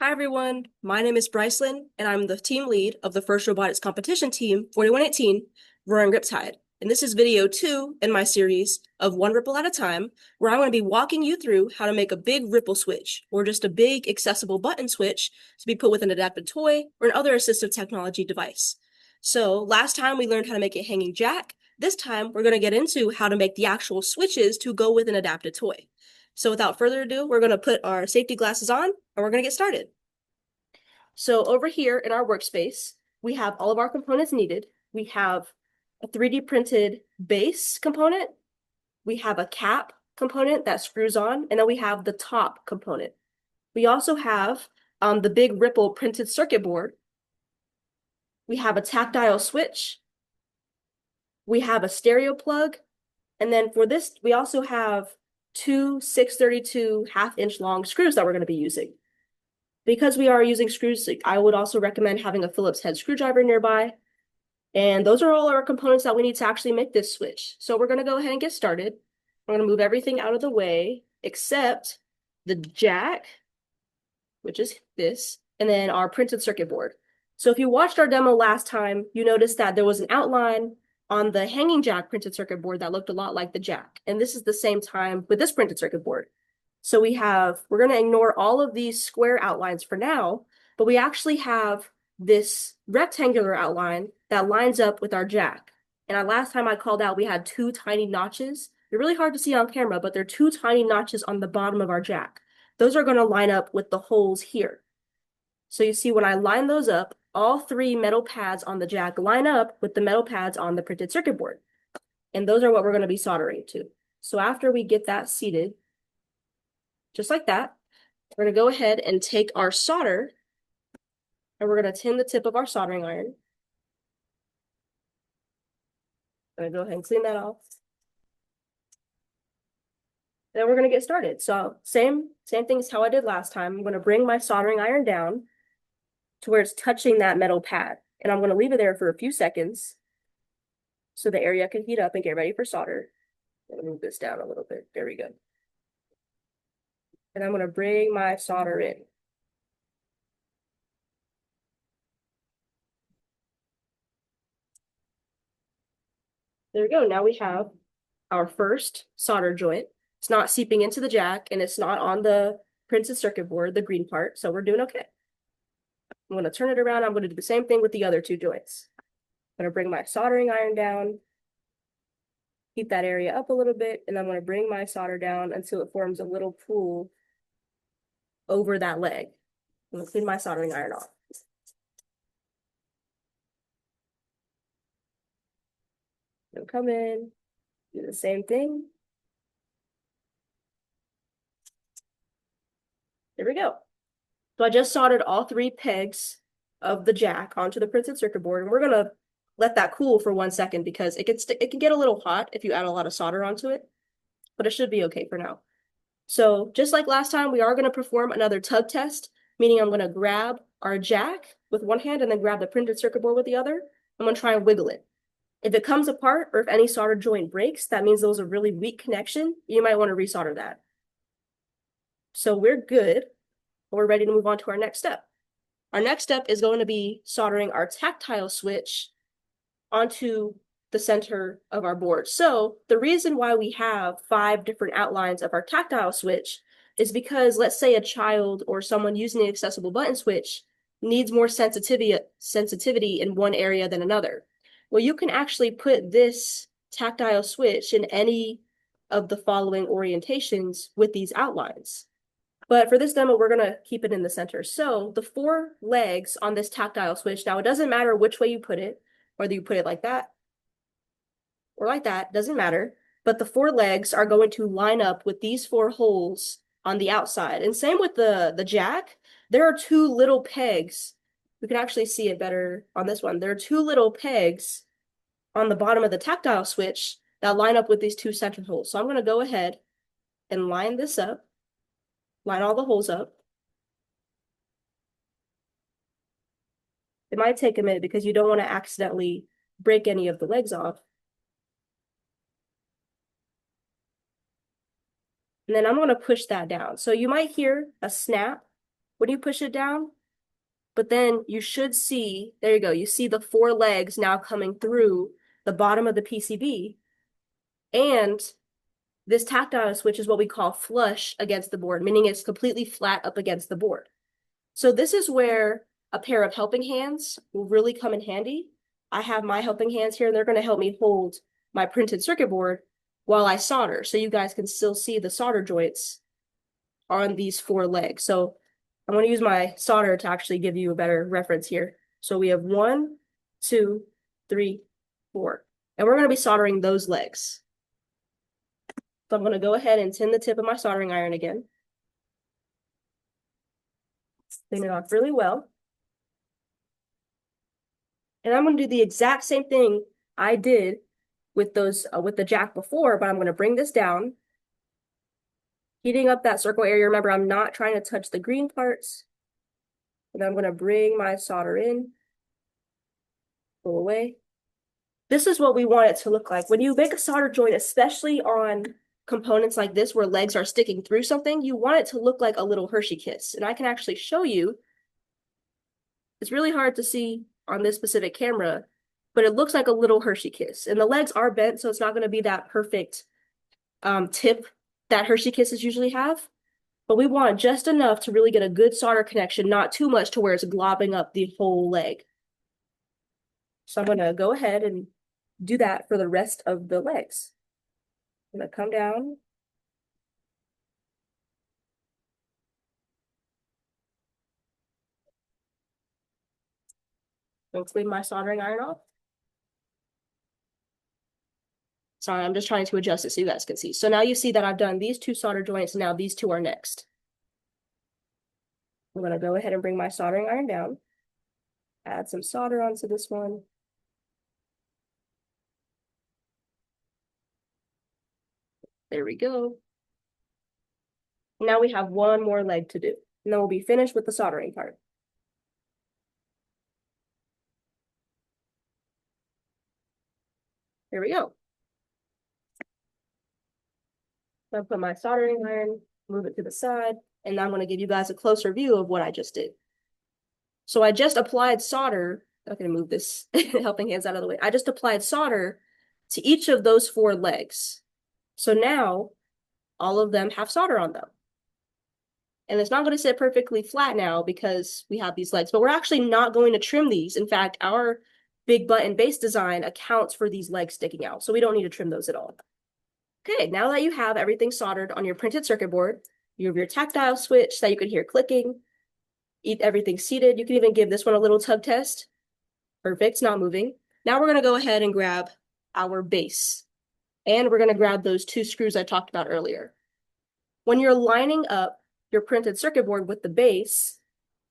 Hi everyone, my name is Brycelyn, and I'm the team lead of the first Robotics Competition Team 4118, running Riptide. And this is video 2 in my series of One Ripple at a Time, where I'm going to be walking you through how to make a big ripple switch, or just a big accessible button switch to be put with an adapted toy or an other assistive technology device. So last time we learned how to make a hanging jack. This time we're going to get into how to make the actual switches to go with an adapted toy. So without further ado, we're going to put our safety glasses on and we're going to get started. So over here in our workspace, we have all of our components needed. We have a 3D printed base component. We have a cap component that screws on, and then we have the top component. We also have the big Ripple printed circuit board. We have a tactile switch. We have a stereo plug. And then for this, we also have two 632 half-inch long screws that we're going to be using. Because we are using screws, I would also recommend having a Phillips head screwdriver nearby. And those are all our components that we need to actually make this switch. So we're going to go ahead and get started. We're going to move everything out of the way except the jack, which is this, and then our printed circuit board. So if you watched our demo last time, you noticed that there was an outline on the hanging jack printed circuit board that looked a lot like the jack. And this is the same time with this printed circuit board. So we're going to ignore all of these square outlines for now, but we actually have this rectangular outline that lines up with our jack. And last time I called out, we had two tiny notches. They're really hard to see on camera, but they're two tiny notches on the bottom of our jack. Those are going to line up with the holes here. So you see when I line those up, all three metal pads on the jack line up with the metal pads on the printed circuit board. And those are what we're going to be soldering to. So after we get that seated, just like that, we're going to go ahead and take our solder and we're going to tin the tip of our soldering iron. I'm going to go ahead and clean that off. Then we're going to get started. So same thing as how I did last time. I'm going to bring my soldering iron down to where it's touching that metal pad. And I'm going to leave it there for a few seconds so the area can heat up and get ready for solder. Let me move this down a little bit. There we go. And I'm going to bring my solder in. There we go. Now we have our first solder joint. It's not seeping into the jack and it's not on the printed circuit board, the green part, so we're doing okay. I'm going to turn it around. I'm going to do the same thing with the other two joints. I'm going to bring my soldering iron down, heat that area up a little bit, and I'm going to bring my solder down until it forms a little pool over that leg. I'm going to clean my soldering iron off. I'm going to come in, do the same thing. There we go. So I just soldered all three pegs of the jack onto the printed circuit board, and we're going to let that cool for 1 second because it can get a little hot if you add a lot of solder onto it, but it should be okay for now. So just like last time, we are going to perform another tug test, meaning I'm going to grab our jack with one hand and then grab the printed circuit board with the other. I'm going to try and wiggle it. If it comes apart or if any solder joint breaks, that means there was a really weak connection. You might want to resolder that. So we're good. We're ready to move on to our next step. Our next step is going to be soldering our tactile switch onto the center of our board. So the reason why we have 5 different outlines of our tactile switch is because let's say a child or someone using the accessible button switch needs more sensitivity in one area than another. Well, you can actually put this tactile switch in any of the following orientations with these outlines. But for this demo, we're going to keep it in the center. So the 4 legs on this tactile switch, now it doesn't matter which way you put it, whether you put it like that or like that, doesn't matter. But the 4 legs are going to line up with these 4 holes on the outside. And same with the jack. There are 2 little pegs. We can actually see it better on this one. There are 2 little pegs on the bottom of the tactile switch that line up with these 2 center holes. So I'm going to go ahead and line this up. Line all the holes up. It might take a minute because you don't want to accidentally break any of the legs off. And then I'm going to push that down. So you might hear a snap when you push it down, but then you should see, there you go, you see the 4 legs now coming through the bottom of the PCB. And this tactile switch is what we call flush against the board, meaning it's completely flat up against the board. So this is where a pair of helping hands will really come in handy. I have my helping hands here, and they're going to help me hold my printed circuit board while I solder, so you guys can still see the solder joints on these 4 legs. So I'm going to use my solder to actually give you a better reference here. So we have 1, 2, 3, 4, and we're going to be soldering those legs. So I'm going to go ahead and tin the tip of my soldering iron again. Clean it off really well. And I'm going to do the exact same thing I did with those with the jack before, but I'm going to bring this down, heating up that circle area. Remember, I'm not trying to touch the green parts. And I'm going to bring my solder in, pull away. This is what we want it to look like. When you make a solder joint, especially on components like this where legs are sticking through something, you want it to look like a little Hershey kiss. And I can actually show you. It's really hard to see on this specific camera, but it looks like a little Hershey kiss. And the legs are bent, so it's not going to be that perfect tip that Hershey kisses usually have. But we want just enough to really get a good solder connection, not too much to where it's globbing up the whole leg. So I'm going to go ahead and do that for the rest of the legs. I'm going to come down. I'm going to clean my soldering iron off. Sorry, I'm just trying to adjust it so you guys can see. So now you see that I've done these 2 solder joints, and now these 2 are next. I'm going to go ahead and bring my soldering iron down, add some solder onto this one. There we go. Now we have 1 more leg to do, and then we'll be finished with the soldering part. There we go. I'll put my soldering iron, move it to the side, and now I'm going to give you guys a closer view of what I just did. So I just applied solder. I'm going to move this helping hands out of the way. I just applied solder to each of those 4 legs. So now all of them have solder on them. And it's not going to sit perfectly flat now because we have these legs, but we're actually not going to trim these. In fact, our big button base design accounts for these legs sticking out, so we don't need to trim those at all. Okay, now that you have everything soldered on your printed circuit board, you have your tactile switch that you can hear clicking, everything seated. You can even give this one a little tug test. Perfect, it's not moving. Now we're going to go ahead and grab our base, and we're going to grab those 2 screws I talked about earlier. When you're lining up your printed circuit board with the base,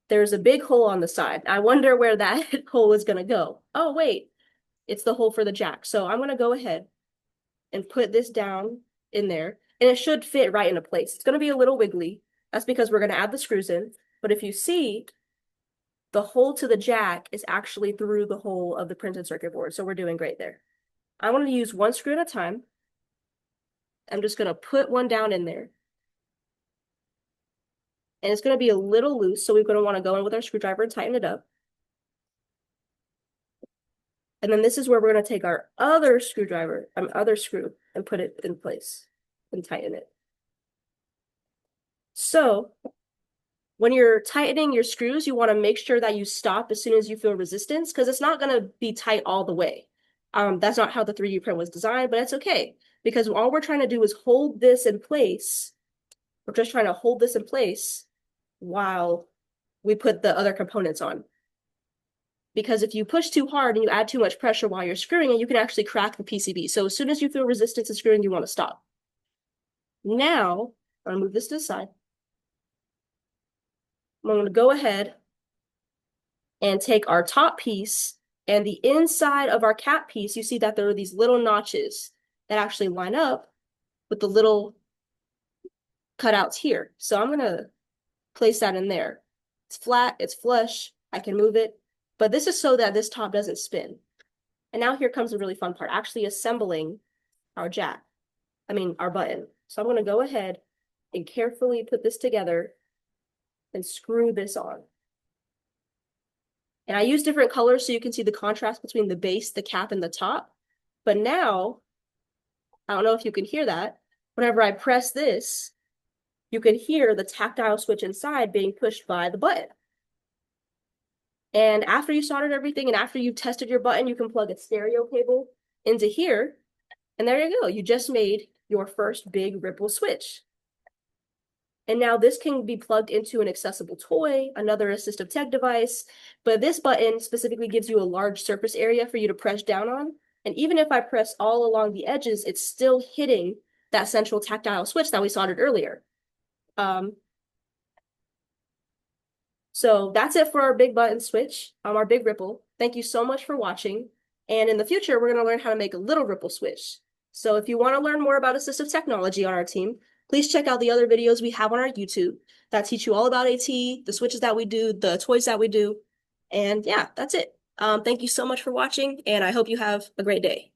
there's a big hole on the side. I wonder where that hole is going to go. Oh, wait, it's the hole for the jack. So I'm going to go ahead and put this down in there, and it should fit right into place. It's going to be a little wiggly. That's because we're going to add the screws in. But if you see, the hole to the jack is actually through the hole of the printed circuit board. So we're doing great there. I want to use 1 screw at a time. I'm just going to put one down in there. And it's going to be a little loose, so we're going to want to go in with our screwdriver and tighten it up. And then this is where we're going to take our other screw, and put it in place and tighten it. So when you're tightening your screws, you want to make sure that you stop as soon as you feel resistance, because it's not going to be tight all the way. That's not how the 3D print was designed, but it's okay, because all we're trying to do is hold this in place. We're just trying to hold this in place while we put the other components on. Because if you push too hard and you add too much pressure while you're screwing it, you can actually crack the PCB. So as soon as you feel resistance to screwing, you want to stop. Now, I'm going to move this to the side. I'm going to go ahead and take our top piece, and the inside of our cap piece, you see that there are these little notches that actually line up with the little cutouts here. So I'm going to place that in there. It's flat, it's flush, I can move it, but this is so that this top doesn't spin. And now here comes the really fun part, actually assembling our our button. So I'm going to go ahead and carefully put this together and screw this on. And I use different colors so you can see the contrast between the base, the cap, and the top. But now, I don't know if you can hear that. Whenever I press this, you can hear the tactile switch inside being pushed by the button. And after you soldered everything and after you've tested your button, you can plug a stereo cable into here. And there you go. You just made your first big ripple switch. And now this can be plugged into an accessible toy, another assistive tech device, but this button specifically gives you a large surface area for you to press down on. And even if I press all along the edges, it's still hitting that central tactile switch that we soldered earlier. So that's it for our big button switch, our big ripple. Thank you so much for watching. And in the future, we're going to learn how to make a little ripple switch. So if you want to learn more about assistive technology on our team, please check out the other videos we have on our YouTube that teach you all about AT, the switches that we do, the toys that we do. And yeah, that's it. Thank you so much for watching, and I hope you have a great day.